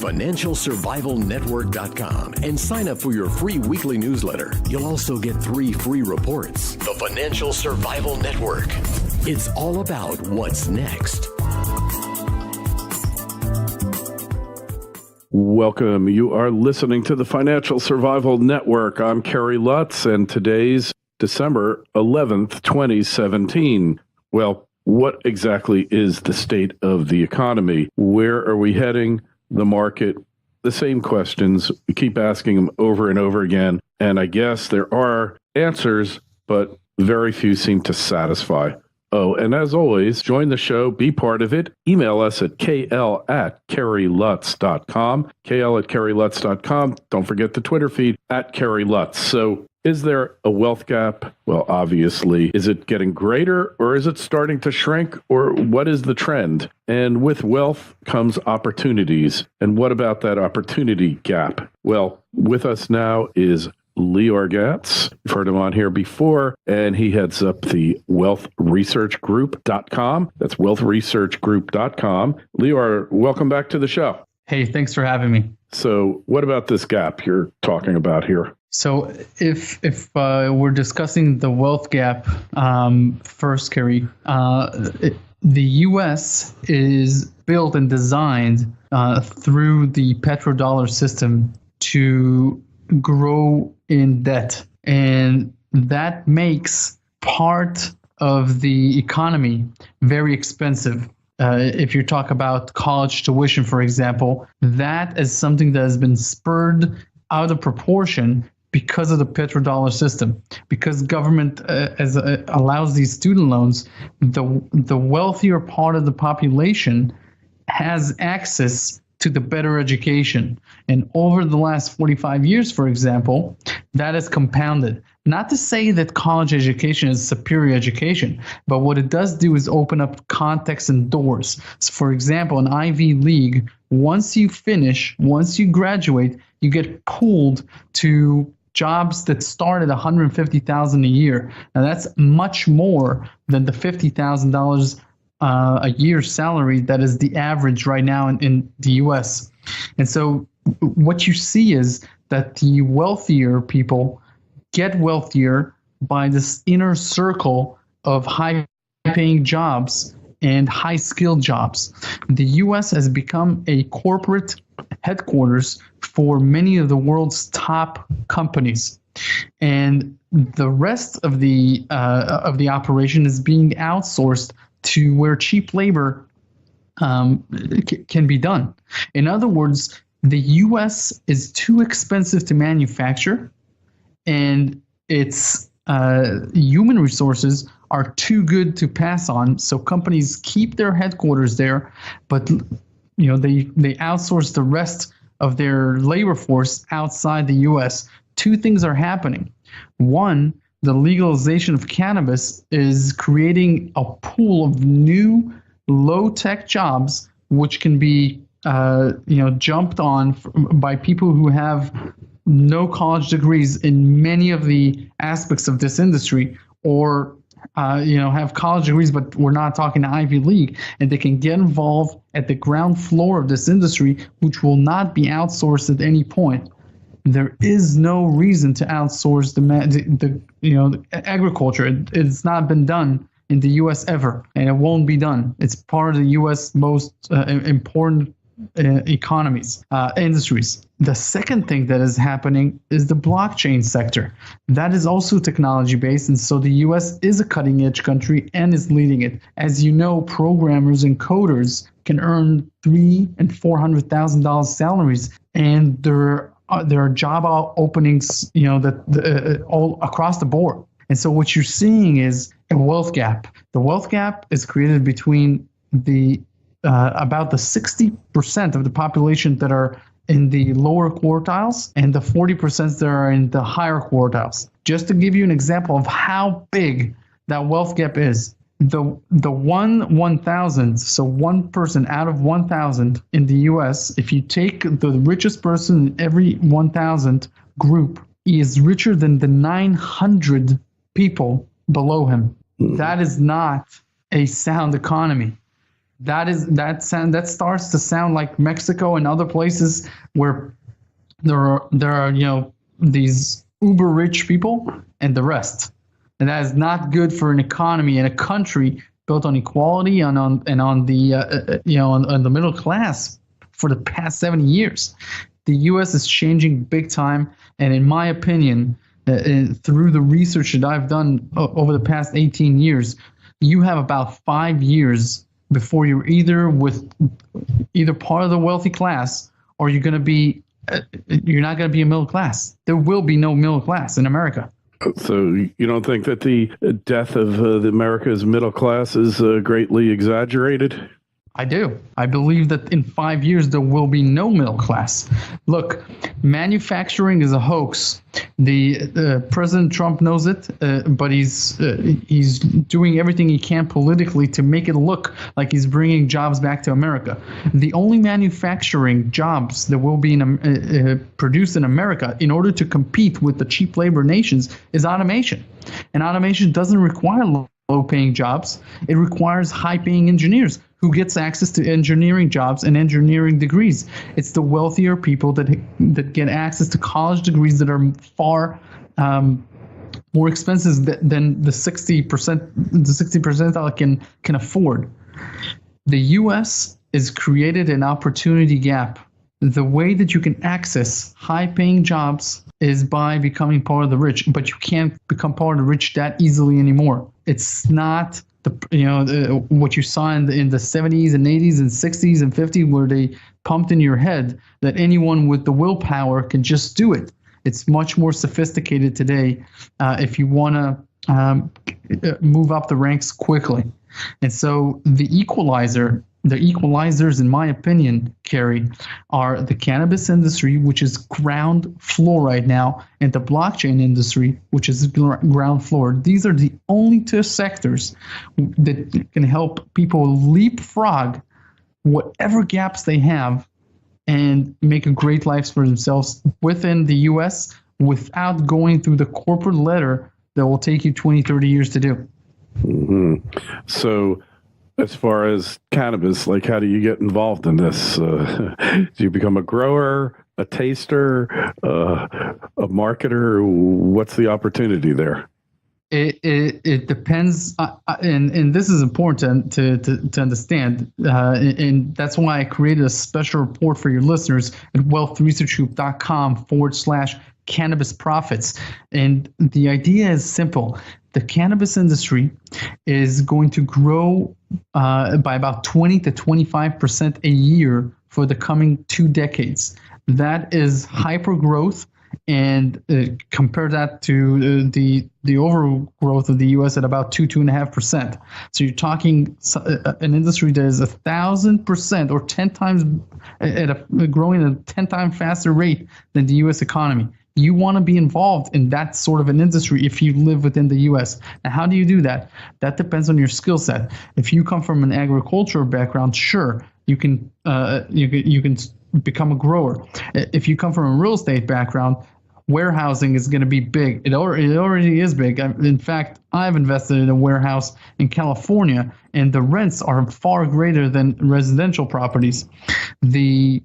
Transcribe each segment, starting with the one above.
financialsurvivalnetwork.com and sign up for your free weekly newsletter. You'll also get 3 free reports. The Financial Survival Network. It's all about what's next. Welcome. You are listening to the Financial Survival Network. I'm Kerry Lutz, and today's December 11th, 2017. Well, what exactly is the state of the economy? Where are we heading? The market? The same questions. We keep asking them over and over again. And I guess there are answers, but very few seem to satisfy. Oh, and as always, join the show, be part of it. Email us at kl@kerrylutz.com, kl@kerrylutz.com. Don't forget the Twitter feed, @KerryLutz. So is there a wealth gap? Well, obviously. Is it getting greater, or is it starting to shrink, or what is the trend? And with wealth comes opportunities. And what about that opportunity gap? Well, with us now is Lior Gantz. You've heard him on here before, and he heads up the wealthresearchgroup.com. That's wealthresearchgroup.com. Lior, welcome back to the show. Hey, thanks for having me. So what about this gap you're talking about here? So if we're discussing the wealth gap first, Kerry, the U.S. is built and designed through the petrodollar system to grow in debt. And that makes part of the economy very expensive. If you talk about college tuition, for example, that is something that has been spurred out of proportion because of the petrodollar system. Because government allows these student loans, the wealthier part of the population has access to the better education. And over the last 45 years, for example, that has compounded. Not to say that college education is superior education, but what it does do is open up context and doors. So for example, an Ivy League, once you graduate, you get pulled to jobs that start at $150,000 a year. Now that's much more than the $50,000 a year salary that is the average right now in the U.S. And so what you see is that the wealthier people get wealthier by this inner circle of high-paying jobs and high-skilled jobs. The U.S. has become a corporate headquarters for many of the world's top companies, and the rest of the operation is being outsourced to where cheap labor can be done. In other words, the U.S. is too expensive to manufacture, and its human resources are too good to pass on. So companies keep their headquarters there, but they outsource the rest of their labor force outside the U.S. Two things are happening. One, the legalization of cannabis is creating a pool of new low-tech jobs, which can be jumped on by people who have no college degrees in many of the aspects of this industry, or have college degrees, but we're not talking Ivy League, and they can get involved at the ground floor of this industry, which will not be outsourced at any point. There is no reason to outsource the agriculture. It's not been done in the U.S. ever, and it won't be done. It's part of the U.S. most important industries. The second thing that is happening is the blockchain sector. That is also technology-based, and so the U.S. is a cutting-edge country and is leading it. As you know, programmers and coders can earn $300,000 and $400,000 salaries, and there are job openings, all across the board. And so what you're seeing is a wealth gap. The wealth gap is created between the about the 60% of the population that are in the lower quartiles and the 40% that are in the higher quartiles. Just to give you an example of how big that wealth gap is, the 1,000, so one person out of 1,000 in the U.S., if you take the richest person in every 1,000 group, he is richer than the 900 people below him. That is not a sound economy. That starts to sound like Mexico and other places where there are these uber rich people and the rest, and that is not good for an economy and a country built on equality and on the middle class for the past 70 years. The U.S. is changing big time, and in my opinion, through the research that I've done over the past 18 years, you have about 5 years before you're either part of the wealthy class or you're not going to be a middle class. There will be no middle class in America. So you don't think that the death of America's middle class is greatly exaggerated? I do. I believe that in 5 years there will be no middle class. Look, manufacturing is a hoax. The President Trump knows it, but he's doing everything he can politically to make it look like he's bringing jobs back to America. The only manufacturing jobs that will be produced in America in order to compete with the cheap labor nations is automation, and automation doesn't require low-paying jobs. It requires high-paying engineers who gets access to engineering jobs and engineering degrees. It's the wealthier people that get access to college degrees that are far more expensive than the 60% can afford. The U.S. has created an opportunity gap. The way that you can access high-paying jobs is by becoming part of the rich, but you can't become part of the rich that easily anymore. It's not what you saw in the 70s and 80s and 60s and 50s, where they pumped in your head that anyone with the willpower can just do it. It's much more sophisticated today if you want to move up the ranks quickly. And so the equalizers, in my opinion, Kerry, are the cannabis industry, which is ground floor right now, and the blockchain industry, which is ground floor. These are the only two sectors that can help people leapfrog whatever gaps they have and make a great life for themselves within the U.S. without going through the corporate ladder that will take you 20, 30 years to do. Mm-hmm. So, as far as cannabis, like, how do you get involved in this? Do you become a grower, a taster, a marketer? What's the opportunity there? It depends, and this is important to understand, and that's why I created a special report for your listeners at wealthresearchgroup.com/cannabis profits. And the idea is simple. The cannabis industry is going to grow by about 20 to 25% a year for the coming 2 decades. That is hyper growth, and compare that to the overall growth of the U.S. at about 2.5%. So you're talking an industry that is 1,000% or 10 times growing at a 10 times faster rate than the U.S. economy. You want to be involved in that sort of an industry if you live within the U.S. Now, how do you do that? That depends on your skill set. If you come from an agricultural background, sure, you can become a grower. If you come from a real estate background, warehousing is going to be big. It already is big. In fact, I've invested in a warehouse in California, and the rents are far greater than residential properties. You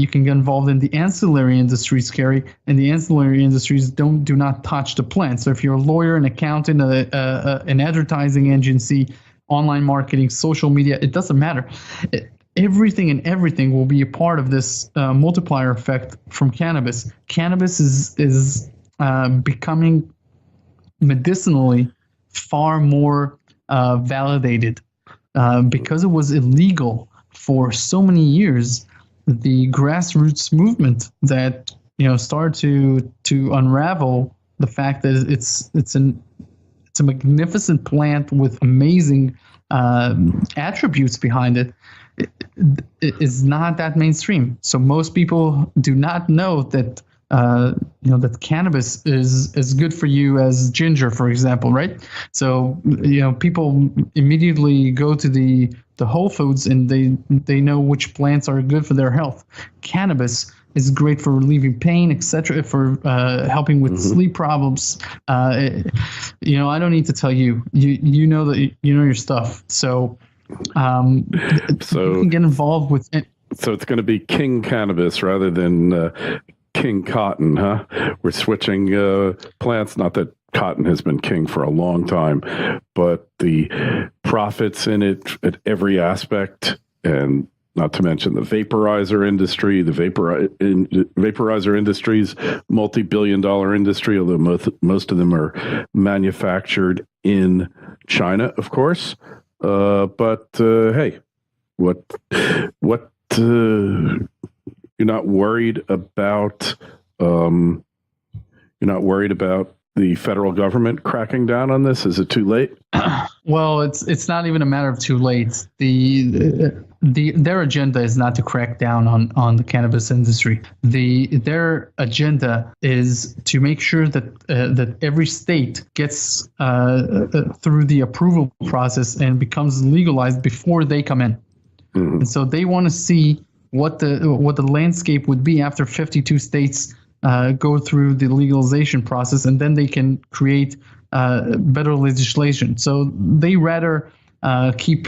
can get involved in the ancillary industries, Kerry, and the ancillary industries do not touch the plant. So if you're a lawyer, an accountant, an advertising agency, online marketing, social media, it doesn't matter. Everything will be a part of this multiplier effect from cannabis. Cannabis is becoming medicinally far more validated because it was illegal for so many years. The grassroots movement that started to unravel the fact that it's a magnificent plant with amazing attributes behind it. It is not that mainstream. So most people do not know that that cannabis is as good for you as ginger, for example, right? So people immediately go to the Whole Foods and they know which plants are good for their health. Cannabis is great for relieving pain, etc., for helping with sleep problems. I don't need to tell you. You know that you know your stuff. So So you can get involved with it. So it's going to be King Cannabis rather than King Cotton, huh? We're switching plants. Not that cotton has been king for a long time, but the profits in it at every aspect, and not to mention the vaporizer industry. The vaporizer industry's multi-billion-dollar industry, although most of them are manufactured in China, of course. But hey, what? You're not worried about the federal government cracking down on this? Is it too late? Well, it's not even a matter of too late. Their agenda is not to crack down on the cannabis industry. Their agenda is to make sure that every state gets through the approval process and becomes legalized before they come in. Mm-hmm. And so they want to see what the landscape would be after 52 states go through the legalization process, and then they can create better legislation. So they rather keep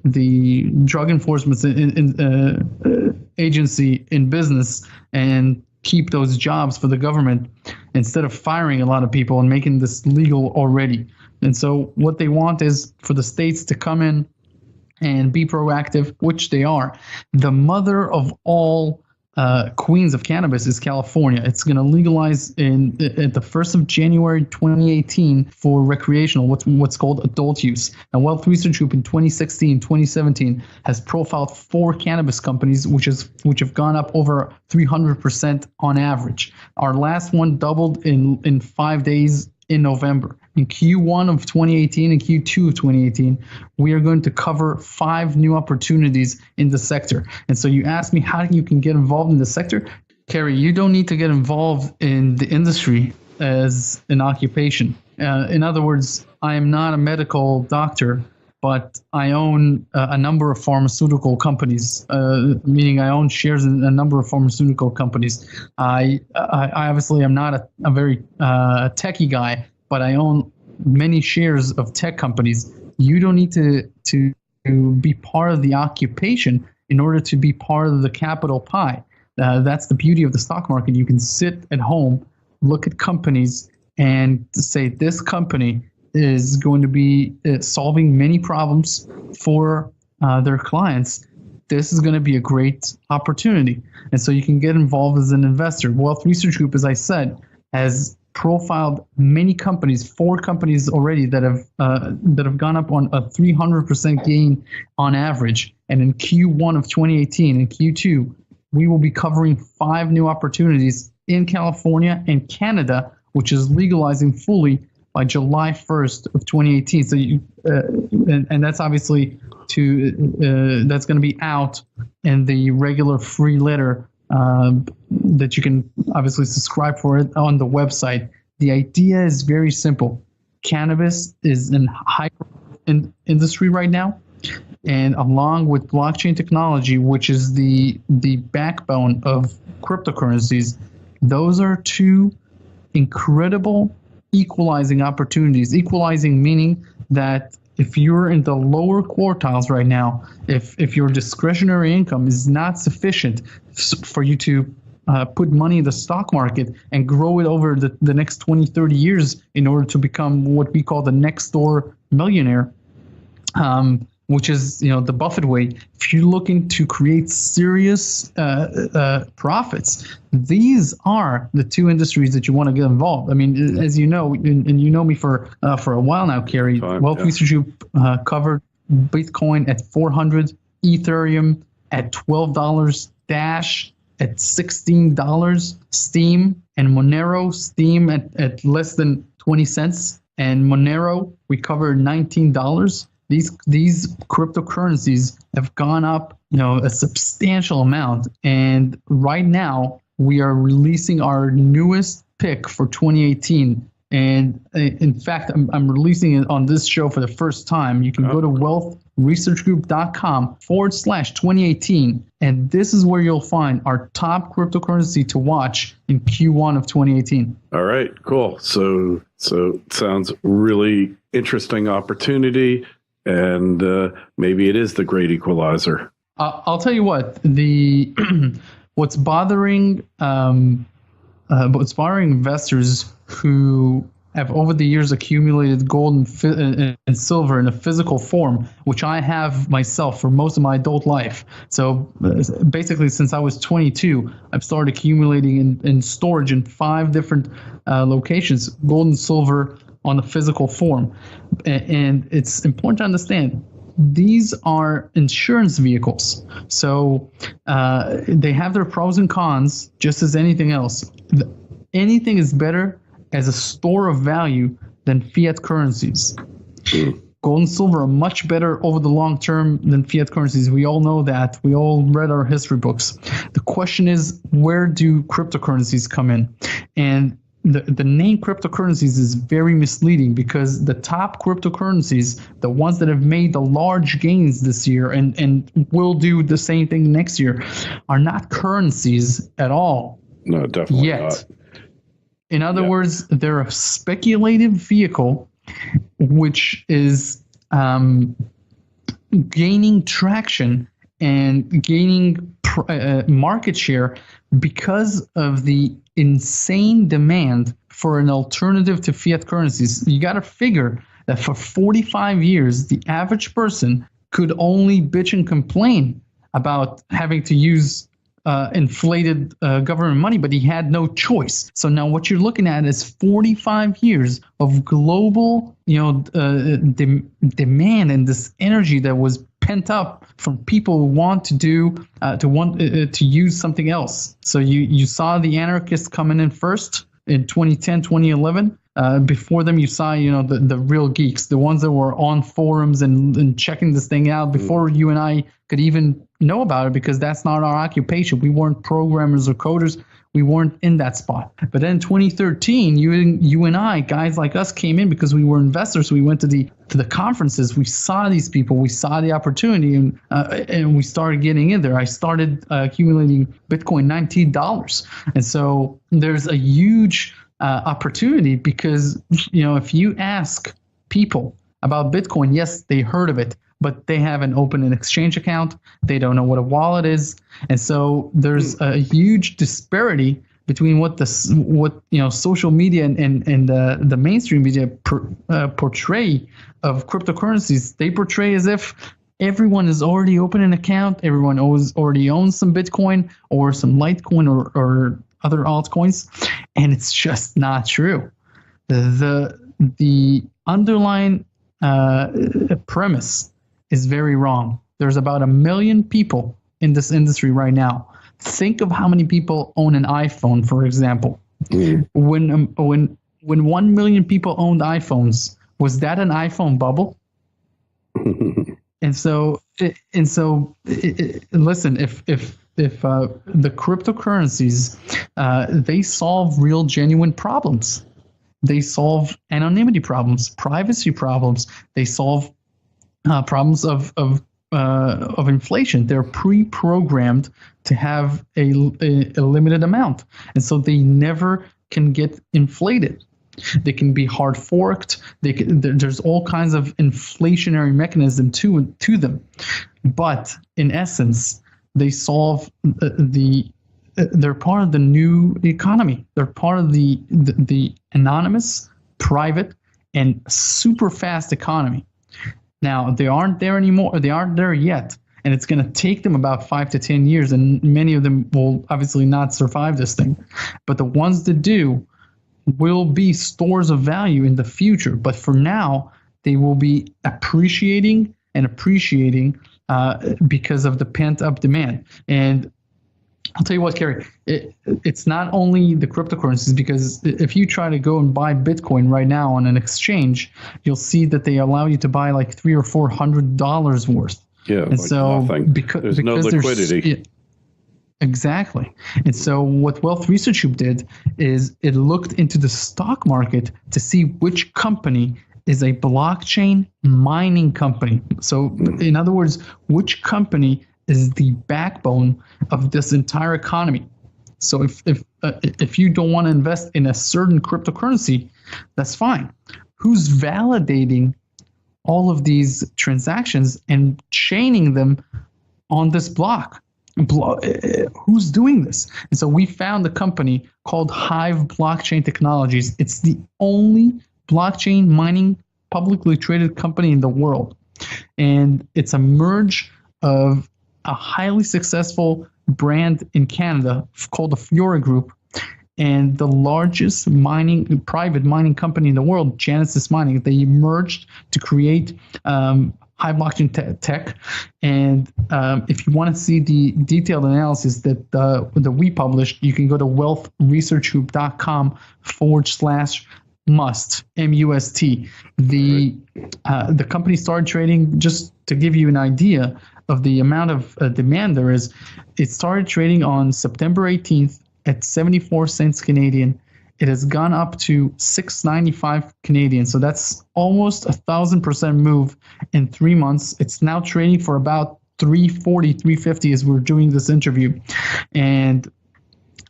the drug enforcement agency in business and keep those jobs for the government instead of firing a lot of people and making this legal already. And so what they want is for the states to come in and be proactive, which they are. The mother of all queens of cannabis is California. It's going to legalize at the 1st of January 2018 for recreational, what's called adult use. And Wealth Research Group in 2016, 2017 has profiled 4 cannabis companies which have gone up over 300% on average. Our last one doubled in 5 days in November. In Q1 of 2018 and Q2 of 2018, we are going to cover 5 new opportunities in the sector. And so you ask me how you can get involved in the sector. Kerry, you don't need to get involved in the industry as an occupation. In other words, I am not a medical doctor, but I own a number of pharmaceutical companies, meaning I own shares in a number of pharmaceutical companies. I obviously am not a very techie guy, but I own many shares of tech companies. You don't need to be part of the occupation in order to be part of the capital pie. That's the beauty of the stock market. You can sit at home, look at companies, and say this company is going to be solving many problems for their clients. This is going to be a great opportunity. And so you can get involved as an investor. Wealth Research Group, as I said, has profiled many companies, 4 companies already that have gone up on a 300% gain on average. And in Q1 of 2018 and Q2, we will be covering 5 new opportunities in California and Canada, which is legalizing fully by July 1st of 2018. So and that's obviously that's going to be out in the regular free letter that you can obviously subscribe for it on the website. The idea is very simple. Cannabis is in hyper industry right now, and along with blockchain technology, which is the backbone of cryptocurrencies, those are 2 incredible equalizing opportunities. Equalizing meaning that if you're in the lower quartiles right now, if your discretionary income is not sufficient for you to put money in the stock market and grow it over the next 20, 30 years in order to become what we call the next door millionaire, which is the Buffett way. If you're looking to create serious profits, these are the 2 industries that you want to get involved. I mean, as you know, and you know me for a while now, Kerry. Wealth Research Group covered Bitcoin at 400, Ethereum at $12, Dash at $16, Steam and Monero. Steam at less than 20 cents, and Monero we covered $19. These cryptocurrencies have gone up, a substantial amount. And right now we are releasing our newest pick for 2018. And in fact, I'm releasing it on this show for the first time. You can go to wealthresearchgroup.com/2018. And this is where you'll find our top cryptocurrency to watch in Q1 of 2018. All right, cool. So it sounds really interesting opportunity. and maybe it is the great equalizer. I'll tell you what, the what's bothering investors who have over the years accumulated gold and silver in a physical form, which I have myself for most of my adult life. So basically, since I was 22, I've started accumulating in storage in 5 different locations, gold and silver on a physical form. And it's important to understand, these are insurance vehicles. So they have their pros and cons, just as anything else. Anything is better as a store of value than fiat currencies. Gold and silver are much better over the long term than fiat currencies. We all know that. We all read our history books. The question is, where do cryptocurrencies come in? And the name cryptocurrencies is very misleading, because the top cryptocurrencies, the ones that have made the large gains this year and will do the same thing next year, are not currencies at all. No, definitely yet. not. In other words, they're a speculative vehicle which is gaining traction and gaining market share because of the insane demand for an alternative to fiat currencies. You got to figure that for 45 years, the average person could only bitch and complain about having to use inflated government money, but he had no choice. So now what you're looking at is 45 years of global, demand and this energy that was pent up from people who want to do to use something else. So you saw the anarchists coming in first in 2010, 2011. Before them, you saw, the real geeks, the ones that were on forums and checking this thing out before you and I could even know about it, because that's not our occupation. We weren't programmers or coders. We weren't in that spot. But then in 2013, you and I, guys like us, came in because we were investors. We went to the conferences. We saw these people. We saw the opportunity, and we started getting in there. I started accumulating Bitcoin, $19, and so there's a huge opportunity, because if you ask people about Bitcoin, yes, they heard of it, but they haven't opened an exchange account. They don't know what a wallet is, and so there's a huge disparity between what social media and the mainstream media portray of cryptocurrencies. They portray as if everyone has already opened an account, everyone already owns some Bitcoin or some Litecoin or other altcoins, and it's just not true. The underlying premise is very wrong. There's about 1 million people in this industry right now. Think of how many people own an iPhone, for example. When 1 million people owned iPhones, was that an iPhone bubble? Listen, if the cryptocurrencies, they solve real, genuine problems. They solve anonymity problems, privacy problems. They solve problems of inflation. They're pre-programmed to have a limited amount, and so they never can get inflated. They can be hard forked. There's all kinds of inflationary mechanism to them, but in essence, they solve they're part of the new economy. They're part of the anonymous, private, and super fast economy. Now, they aren't there anymore. They aren't there yet. And it's going to take them about 5 to 10 years. And many of them will obviously not survive this thing. But the ones that do will be stores of value in the future. But for now, they will be appreciating because of the pent-up demand. And I'll tell you what, Kerry, it's not only the cryptocurrencies, because if you try to go and buy Bitcoin right now on an exchange, you'll see that they allow you to buy like $300 or $400 worth. Yeah, and like so nothing. There's no liquidity. Exactly. And so what Wealth Research Group did is it looked into the stock market to see which company is a blockchain mining company. So in other words, which company is the backbone of this entire economy. So if you don't want to invest in a certain cryptocurrency, that's fine. Who's validating all of these transactions and chaining them on this block. Who's doing this? And so we found a company called Hive Blockchain Technologies. It's the only blockchain mining publicly traded company in the world. And it's a merge of a highly successful brand in Canada called the Fiora Group and the largest private mining company in the world, Genesis Mining. They merged to create Hive Blockchain Tech. And if you want to see the detailed analysis that we published, you can go to wealthresearchhoop.com/must, M-U-S-T. The company started trading, just to give you an idea of the amount of demand there is. It started trading on September 18th at 74 cents Canadian. It has gone up to 6.95 Canadian. So that's almost 1,000% move in 3 months. It's now trading for about 340, 350 as we're doing this interview. And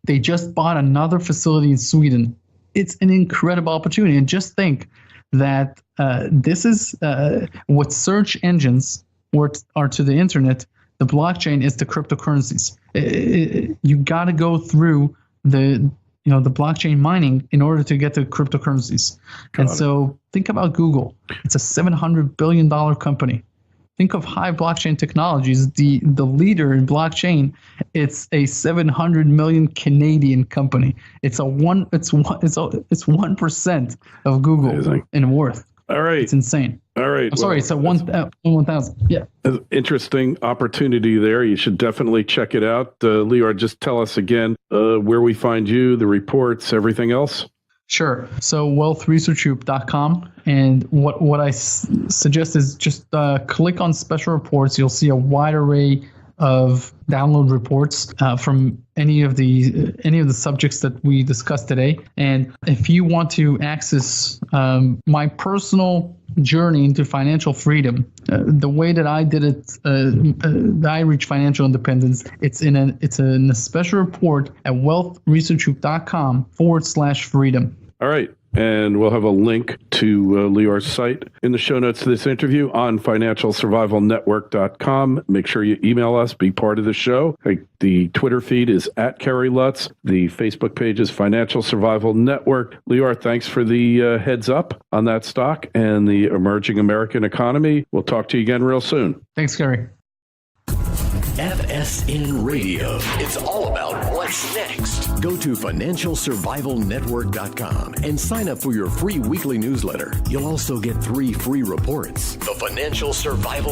they just bought another facility in Sweden. It's an incredible opportunity. And just think that this is what search engines are to the internet. The blockchain is the cryptocurrencies. You got to go through the blockchain mining in order to get to cryptocurrencies. So think about Google. It's a $700 billion company. Think of Hive Blockchain Technologies, the leader in blockchain. It's a 700 million Canadian company. It's 1% of Google. Amazing. In worth. All right. It's insane. All right. I'm sorry, it's a 1,000. Yeah. Interesting opportunity there. You should definitely check it out. Lior, just tell us again where we find you, the reports, everything else. Sure. So wealthresearchhoop.com. And what I suggest is just click on special reports. You'll see a wide array of download reports from any of the subjects that we discussed today. And if you want to access my personal journey into financial freedom, the way that I did it, that I reached financial independence, it's in a special report at wealthresearchhoop.com/freedom. All right. And we'll have a link to Lior's site in the show notes to this interview on financialsurvivalnetwork.com. Make sure you email us, be part of the show. The Twitter feed is @KerryLutz. The Facebook page is Financial Survival Network. Lior, thanks for the heads up on that stock and the emerging American economy. We'll talk to you again real soon. Thanks, Kerry. FSN Radio. It's all about what's next. Go to financialsurvivalnetwork.com and sign up for your free weekly newsletter. You'll also get 3 free reports. The Financial Survival